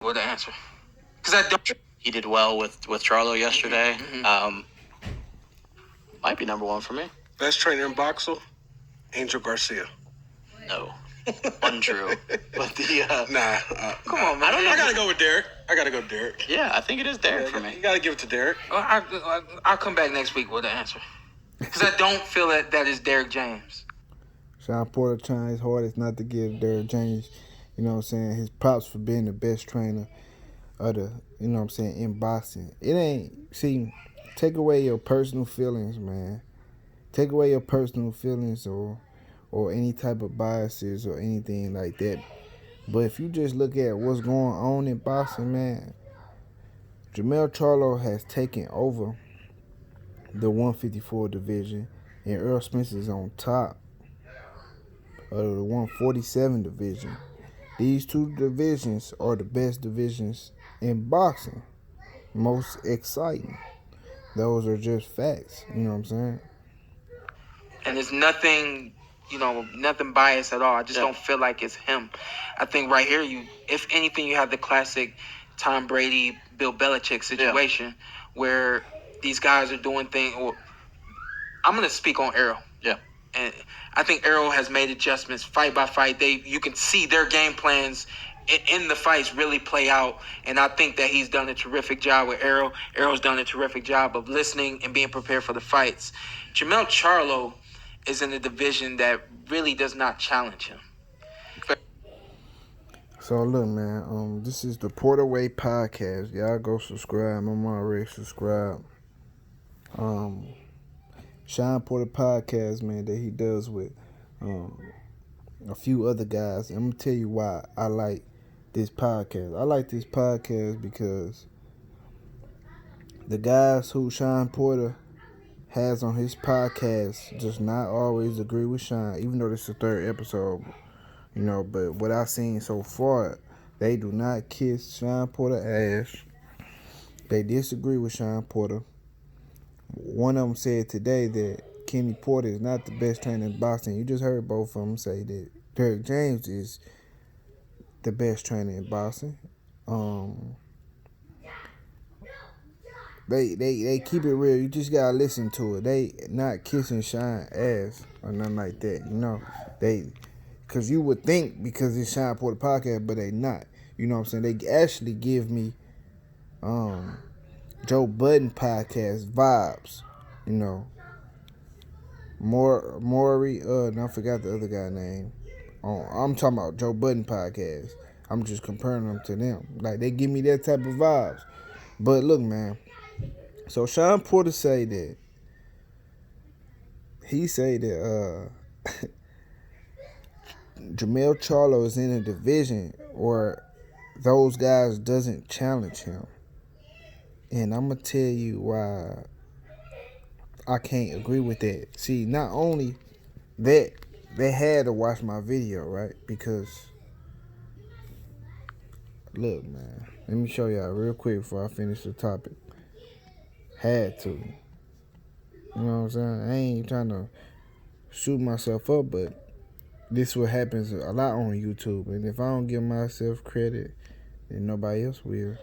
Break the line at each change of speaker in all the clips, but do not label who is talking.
What the answer? Because I don't.
He did well with Charlo yesterday. Might be number one for me.
Best trainer in boxing, Angel Garcia.
No. Untrue. But
Come
on, man.
I gotta go with Derek.
Yeah, I think it is Derek for me.
You gotta give it to Derek.
I'll come back next week with the answer. Because I don't feel that is Derek James.
Shawn Porter trying his hardest not to give Derek James, his props for being the best trainer of the, in boxing. It ain't, take away your personal feelings, man. Take away your personal feelings or any type of biases or anything like that. But if you just look at what's going on in boxing, man, Jermell Charlo has taken over the 154 division, and Earl Spence is on top of the 147 division. These two divisions are the best divisions in boxing. Most exciting. Those are just facts. You know what I'm saying?
And there's nothing, nothing biased at all. I just don't feel like it's him. I think right here, if anything, you have the classic Tom Brady, Bill Belichick situation where these guys are doing things. I'm going to speak on Errol.
Yeah.
And I think Errol has made adjustments fight by fight. You can see their game plans in the fights really play out. And I think that he's done a terrific job with Errol. Errol's done a terrific job of listening and being prepared for the fights. Jermell Charlo is in a division that really does not challenge him.
So look, man, this is the Porter Way podcast. Y'all go subscribe. I'm already subscribed. Shawn Porter podcast, man, that he does with a few other guys. I'm gonna tell you why I like this podcast. I like this podcast because the guys who Shawn Porter has on his podcast does not always agree with Shawn, even though this is the third episode, but what I've seen so far, they do not kiss Shawn Porter ass. They disagree with Shawn Porter. One of them said today that Kenny Porter is not the best trainer in boxing. You just heard both of them say that Derek James is the best trainer in boxing. They keep it real. You just gotta listen to it. They not kissing Shawn ass or nothing like that. Cause you would think because it's Shawn Porter podcast, but they not. You know what I'm saying? They actually give me Joe Budden podcast vibes. Maury, I forgot the other guy's name. I'm talking about Joe Budden podcast. I'm just comparing them to them. Like they give me that type of vibes. But look, man. So Shawn Porter say that Jermell Charlo is in a division where those guys doesn't challenge him. And I'm going to tell you why I can't agree with that. See, not only that, they had to watch my video, right? Because, look, man, let me show y'all real quick before I finish the topic. Had to. You know what I'm saying? I ain't trying to shoot myself up, but this what happens a lot on YouTube. And if I don't give myself credit, then nobody else will.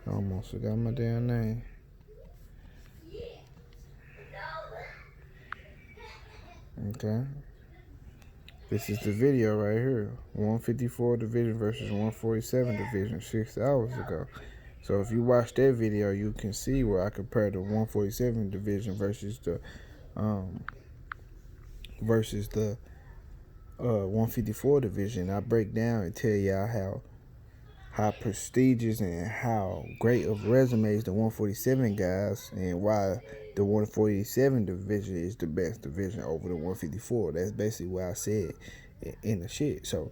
I almost forgot my damn name. Okay. This is the video right here. 154 division versus 147 division 6 hours ago. So if you watch that video, you can see where I compare the 147 division versus the 154 division. I break down and tell y'all how prestigious and how great of resumes the 147 guys and why the 147 division is the best division over the 154. That's basically what I said in the shit. So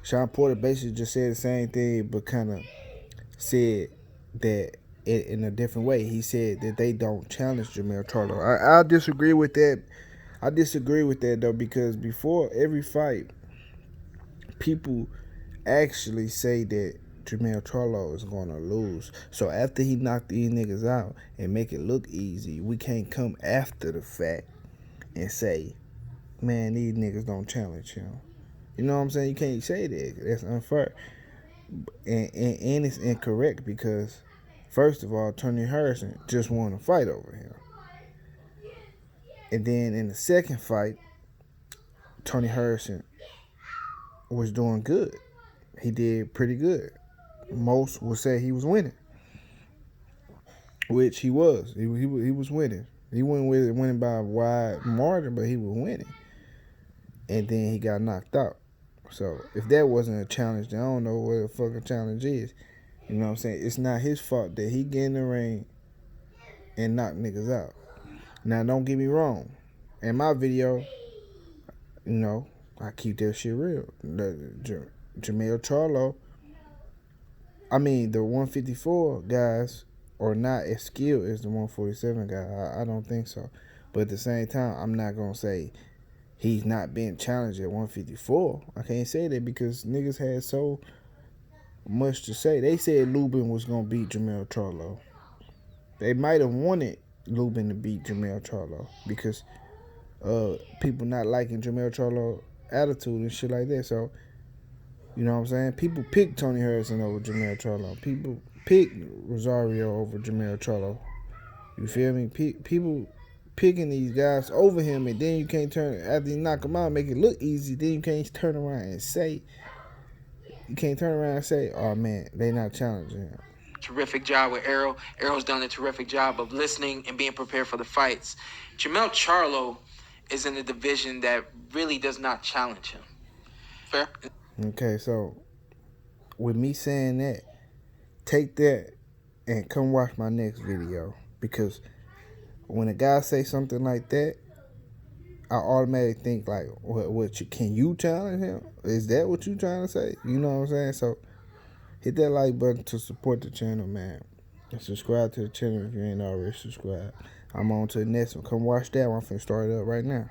Shawn Porter basically just said the same thing, but kind of said that in a different way. He said that they don't challenge Jermell Charlo. I disagree with that. I disagree with that though, because before every fight, people actually say that Jermell Charlo is going to lose. So after he knocked these niggas out and make it look easy, we can't come after the fact and say, man, these niggas don't challenge him. You know what I'm saying? You can't say that. That's unfair. And it's incorrect because, first of all, Tony Harrison just won a fight over him. And then in the second fight, Tony Harrison was doing good. He did pretty good. Most would say he was winning, which he was. He was winning. He wasn't winning by a wide margin, but he was winning. And then he got knocked out. So if that wasn't a challenge, then I don't know what the fucking challenge is. You know what I'm saying? It's not his fault that he get in the ring and knock niggas out. Now, don't get me wrong. In my video, you know, I keep that shit real. Jermell Charlo, the 154 guys are not as skilled as the 147 guy. I don't think so. But at the same time, I'm not going to say he's not being challenged at 154. I can't say that because niggas had so much to say. They said Lubin was going to beat Jermell Charlo. They might have wanted Lubin to beat Jermell Charlo because people not liking Jermell Charlo attitude and shit like that. So, you know what I'm saying? People pick Tony Harrison over Jermell Charlo. People pick Rosario over Jermell Charlo. You feel me? People picking these guys over him, and then you can't turn, after you knock him out, make it look easy, then you can't turn around and say, oh man, they not challenging him.
Terrific job with Errol. Errol's done a terrific job of listening and being prepared for the fights. Jermell Charlo is in a division that really does not challenge him. Fair?
Okay, so with me saying that, take that and come watch my next video, because when a guy say something like that, I automatically think like, can you challenge him? Is that what you trying to say? You know what I'm saying? So hit that like button to support the channel, man. And subscribe to the channel if you ain't already subscribed. I'm on to the next one. Come watch that one. I'm finna start it up right now.